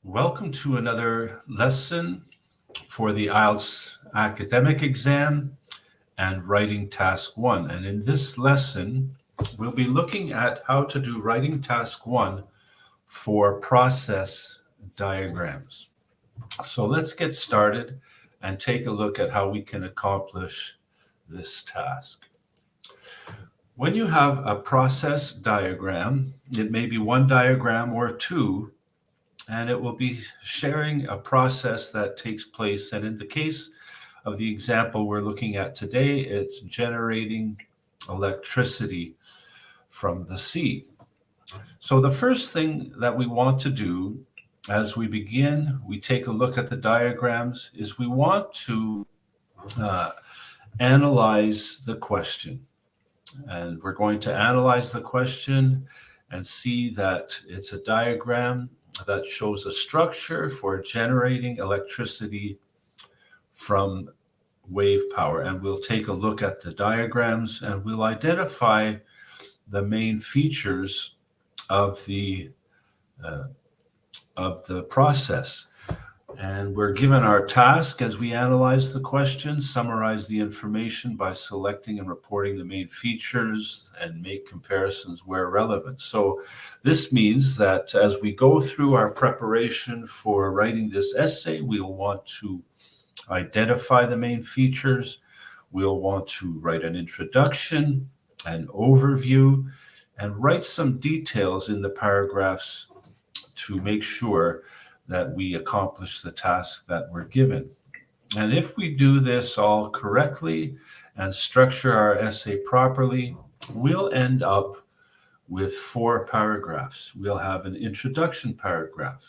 Welcome to another lesson for the IELTS academic exam and writing task 1. And in this lesson, we'll be looking at how to do writing task 1 for process diagrams. So let's get started and take a look at how we can accomplish this task. When you have a process diagram, it may be one diagram or two, and it will be sharing a process that takes place. And in the case of the example we're looking at today, it's generating electricity from the sea. So the first thing that we want to do as we begin, we take a look at the diagrams, is we want to analyze the question. And we're going to analyze the question and see that it's a diagram that shows a structure for generating electricity from wave power. And we'll take a look at the diagrams and we'll identify the main features of the process. And we're given our task as we analyze the question, summarize the information by selecting and reporting the main features and make comparisons where relevant. So this means that as we go through our preparation for writing this essay, we'll want to identify the main features. We'll want to write an introduction, an overview, and write some details in the paragraphs to make sure that we accomplish the task that we're given. And if we do this all correctly and structure our essay properly, we'll end up with 4 paragraphs. We'll have an introduction paragraph,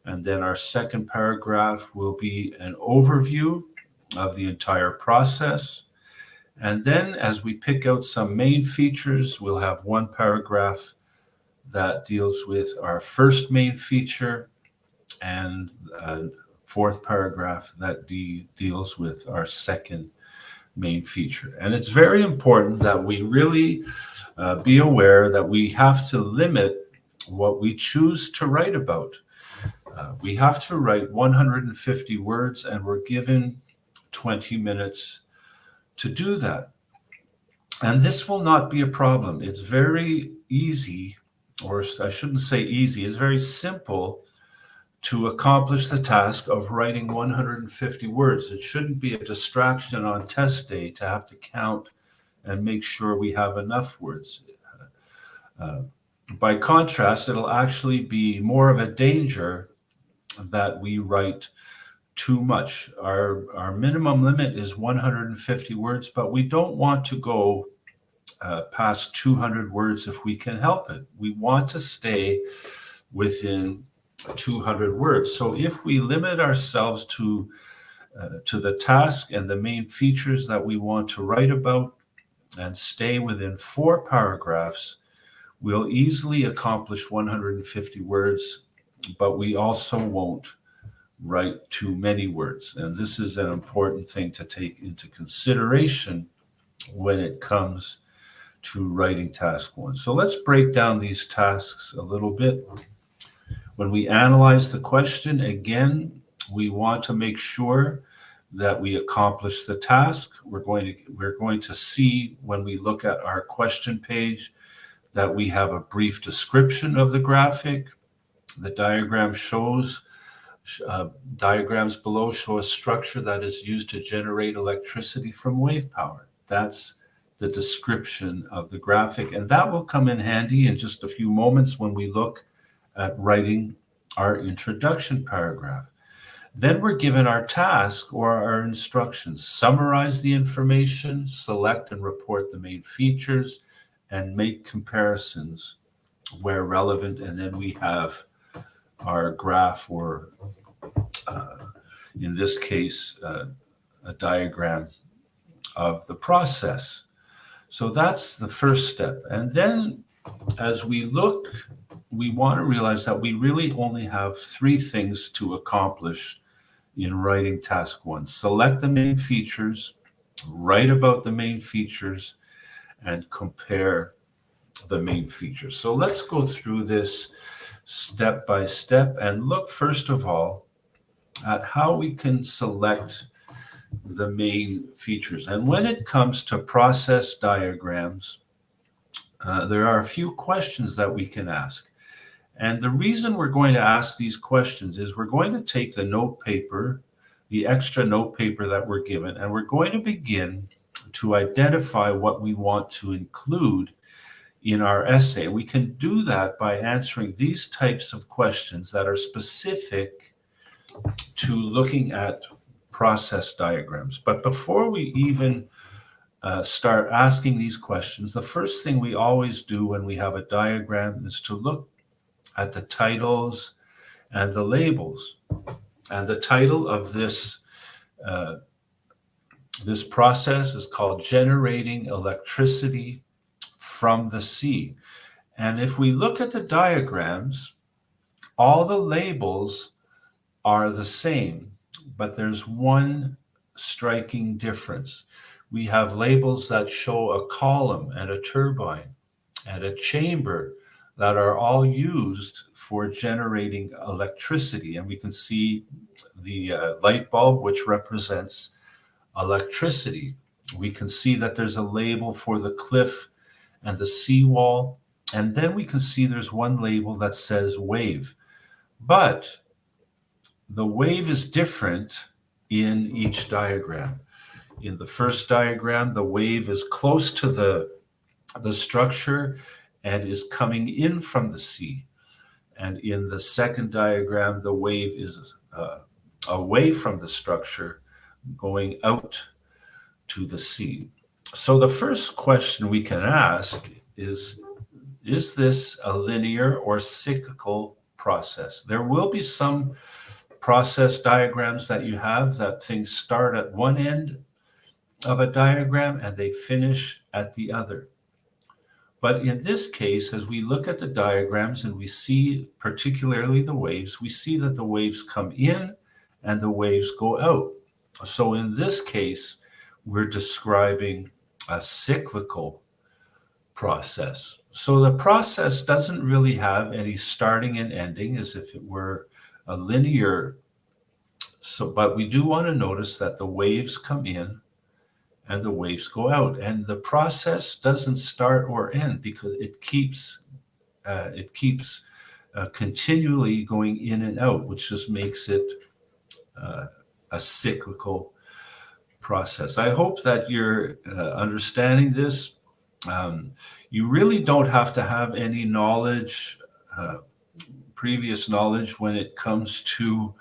and then our second paragraph will be an overview of the entire process. And then as we pick out some main features, we'll have 1 paragraph that deals with our first main feature, and a 4th paragraph that deals with our second main feature. And it's very important that we really be aware that we have to limit what we choose to write about. We have to write 150 words, and we're given 20 minutes to do that. And this will not be a problem. It's very easy, or I shouldn't say easy, it's very simple to accomplish the task of writing 150 words. It shouldn't be a distraction on test day to have to count and make sure we have enough words. By contrast, it'll actually be more of a danger that we write too much. Our minimum limit is 150 words, but we don't want to go past 200 words if we can help it. We want to stay within 200 words. So if we limit ourselves to the task and the main features that we want to write about and stay within 4 paragraphs, we'll easily accomplish 150 words, but we also won't write too many words. And this is an important thing to take into consideration when it comes to writing task 1. So let's break down these tasks a little bit. When we analyze the question, again, we want to make sure that we accomplish the task. We're going to see when we look at our question page that we have a brief description of the graphic. The diagram shows, diagrams below show a structure that is used to generate electricity from wave power. That's the description of the graphic, and that will come in handy in just a few moments when we look at writing our introduction paragraph. Then we're given our task or our instructions. Summarize the information, select and report the main features, and make comparisons where relevant. And then we have our graph, or in this case, a diagram of the process. So that's the first step. And then as we look, we want to realize that we really only have 3 things to accomplish in writing task 1. Select the main features, write about the main features, and compare the main features. So let's go through this step by step and look first of all at how we can select the main features. And when it comes to process diagrams, there are a few questions that we can ask. And the reason we're going to ask these questions is we're going to take the note paper, the extra note paper that we're given, and we're going to begin to identify what we want to include in our essay. We can do that by answering these types of questions that are specific to looking at process diagrams. But before we even start asking these questions, the first thing we always do when we have a diagram is to look at the titles and the labels. And the title of this process is called Generating Electricity from the Sea. And if we look at the diagrams, all the labels are the same, but there's one striking difference. We have labels that show a column and a turbine and a chamber that are all used for generating electricity. And we can see the light bulb, which represents electricity. We can see that there's a label for the cliff and the seawall. And then we can see there's one label that says wave. But the wave is different in each diagram. In the first diagram, the wave is close to the structure and is coming in from the sea. And in the second diagram, the wave is away from the structure, going out to the sea. So the first question we can ask is this a linear or cyclical process? There will be some process diagrams that you have that things start at one end of a diagram and they finish at the other. But in this case, as we look at the diagrams and we see particularly the waves, we see that the waves come in and the waves go out. So in this case, we're describing a cyclical process. So the process doesn't really have any starting and ending as if it were a linear. But we do want to notice that the waves come in and the waves go out, and the process doesn't start or end because it keeps continually going in and out, which just makes it a cyclical process. I hope that you're understanding this. You really don't have to have any knowledge, previous knowledge, when it comes to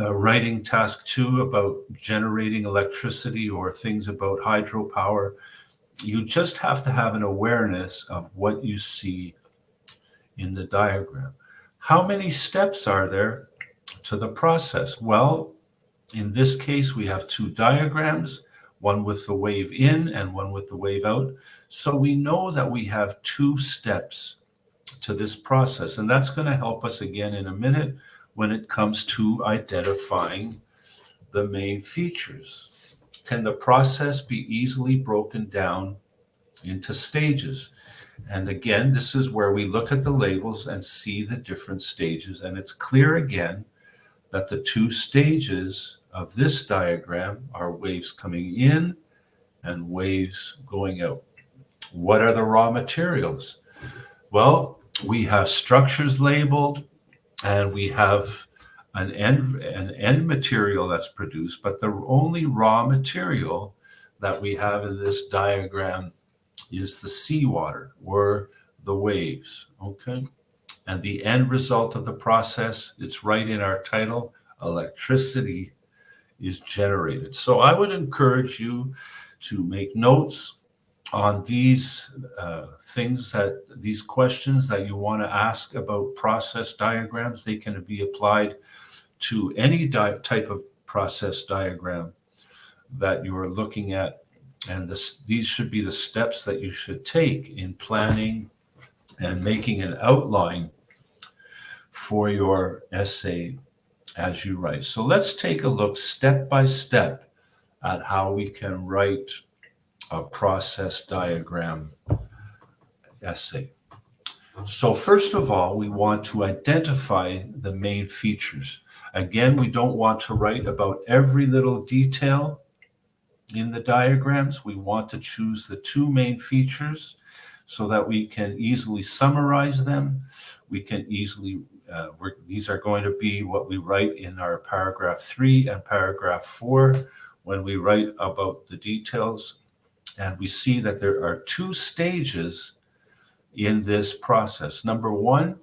writing task 2 about generating electricity or things about hydropower. You just have to have an awareness of what you see in the diagram. How many steps are there to the process? Well, in this case, we have 2 diagrams, one with the wave in and one with the wave out. So we know that we have 2 steps to this process, and that's going to help us again in a minute when it comes to identifying the main features. Can the process be easily broken down into stages? And again, this is where we look at the labels and see the different stages. And it's clear again that the 2 stages of this diagram are waves coming in and waves going out. What are the raw materials? Well, we have structures labeled, and we have an end material that's produced, but the only raw material that we have in this diagram is the seawater or the waves, okay? And the end result of the process, it's right in our title, electricity is generated. So I would encourage you to make notes on these these questions that you want to ask about process diagrams. They can be applied to any type of process diagram that you are looking at. And these should be the steps that you should take in planning and making an outline for your essay as you write. So let's take a look step by step at how we can write a process diagram essay. So first of all, we want to identify the main features. Again, we don't want to write about every little detail in the diagrams. We want to choose the two main features so that we can easily summarize them. We can easily, these are going to be what we write in our paragraph 3 and paragraph 4 when we write about the details. And we see that there are two stages in this process. Number one,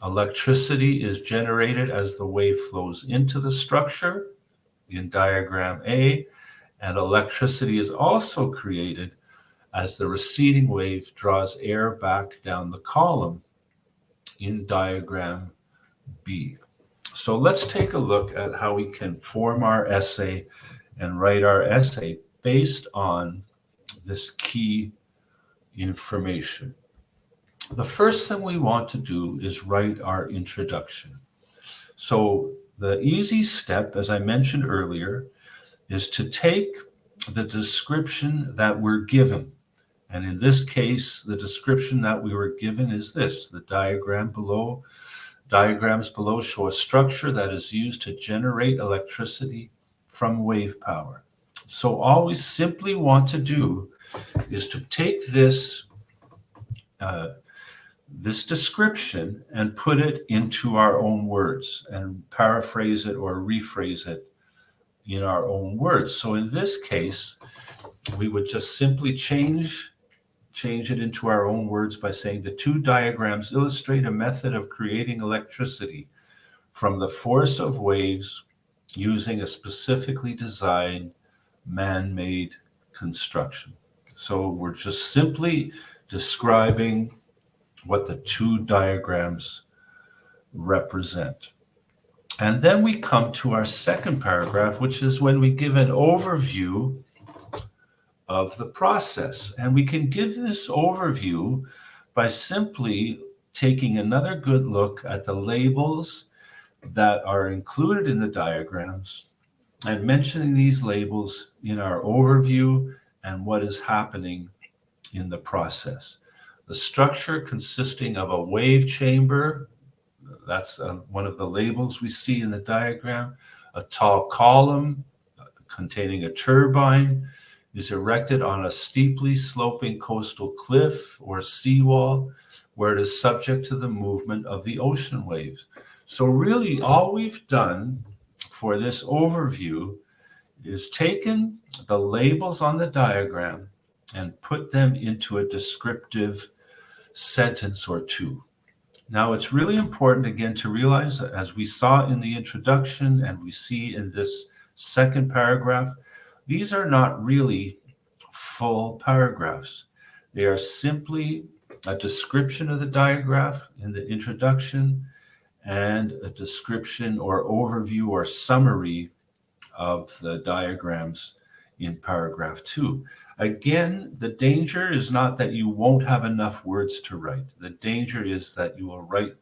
electricity is generated as the wave flows into the structure in diagram A, and electricity is also created as the receding wave draws air back down the column in diagram B. So let's take a look at how we can form our essay and write our essay based on this key information. The first thing we want to do is write our introduction. So the easy step, as I mentioned earlier, is to take the description that we're given. And in this case, the description that we were given is this. The diagrams below show a structure that is used to generate electricity from wave power. So all we simply want to do is to take this description and put it into our own words and paraphrase it or rephrase it in our own words. So in this case, we would just simply change it into our own words by saying the two diagrams illustrate a method of creating electricity from the force of waves using a specifically designed man-made construction. So we're just simply describing what the two diagrams represent. And then we come to our second paragraph, which is when we give an overview of the process. And we can give this overview by simply taking another good look at the labels that are included in the diagrams and mentioning these labels in our overview and what is happening in the process. The structure consisting of a wave chamber, that's one of the labels we see in the diagram, a tall column containing a turbine, is erected on a steeply sloping coastal cliff or seawall where it is subject to the movement of the ocean waves. So really all we've done for this overview is taken the labels on the diagram and put them into a descriptive sentence or two. Now, it's really important again to realize that as we saw in the introduction and we see in this second paragraph, these are not really full paragraphs. They are simply a description of the diagram in the introduction and a description or overview or summary of the diagrams in paragraph 2. Again, the danger is not that you won't have enough words to write. The danger is that you will write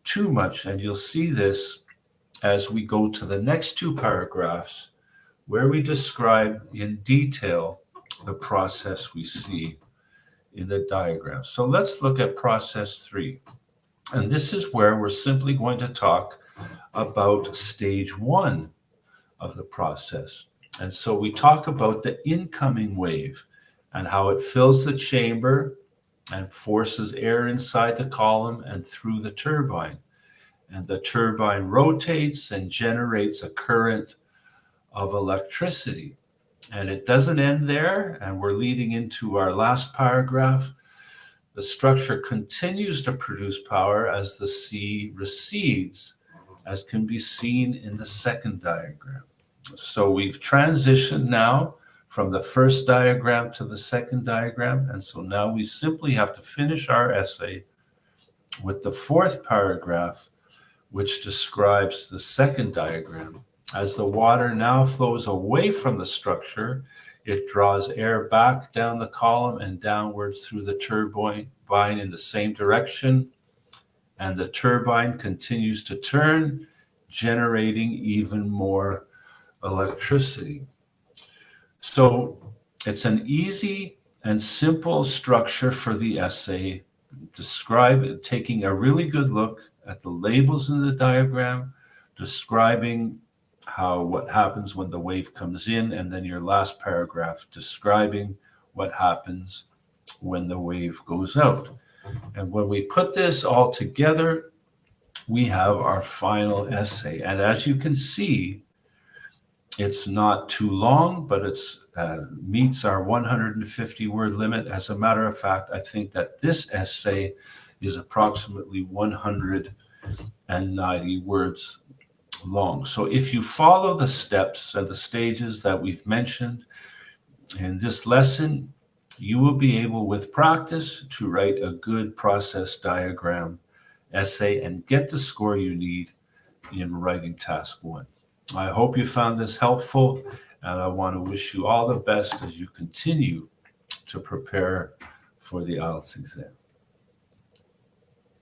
too much, and you'll see this as we go to the next two paragraphs where we describe in detail the process we see in the diagram. So let's look at process 3. And this is where we're simply going to talk about stage 1 of the process. And so we talk about the incoming wave and how it fills the chamber and forces air inside the column and through the turbine. And the turbine rotates and generates a current of electricity. And it doesn't end there, and we're leading into our last paragraph. The structure continues to produce power as the sea recedes, as can be seen in the second diagram. So we've transitioned now from the first diagram to the second diagram, and so now we simply have to finish our essay with the fourth paragraph, which describes the second diagram. As the water now flows away from the structure, it draws air back down the column and downwards through the turbine in the same direction, and the turbine continues to turn, generating even more electricity. So it's an easy and simple structure for the essay describe, taking a really good look at the labels in the diagram, describing what happens when the wave comes in, and then your last paragraph describing what happens when the wave goes out. And when we put this all together, we have our final essay. And as you can see, it's not too long, but it meets our 150 word limit. As a matter of fact, I think that this essay is approximately 190 words long. So if you follow the steps and the stages that we've mentioned in this lesson, you will be able, with practice, to write a good process diagram essay and get the score you need in writing task 1. I hope you found this helpful, and I want to wish you all the best as you continue to prepare for the IELTS exam.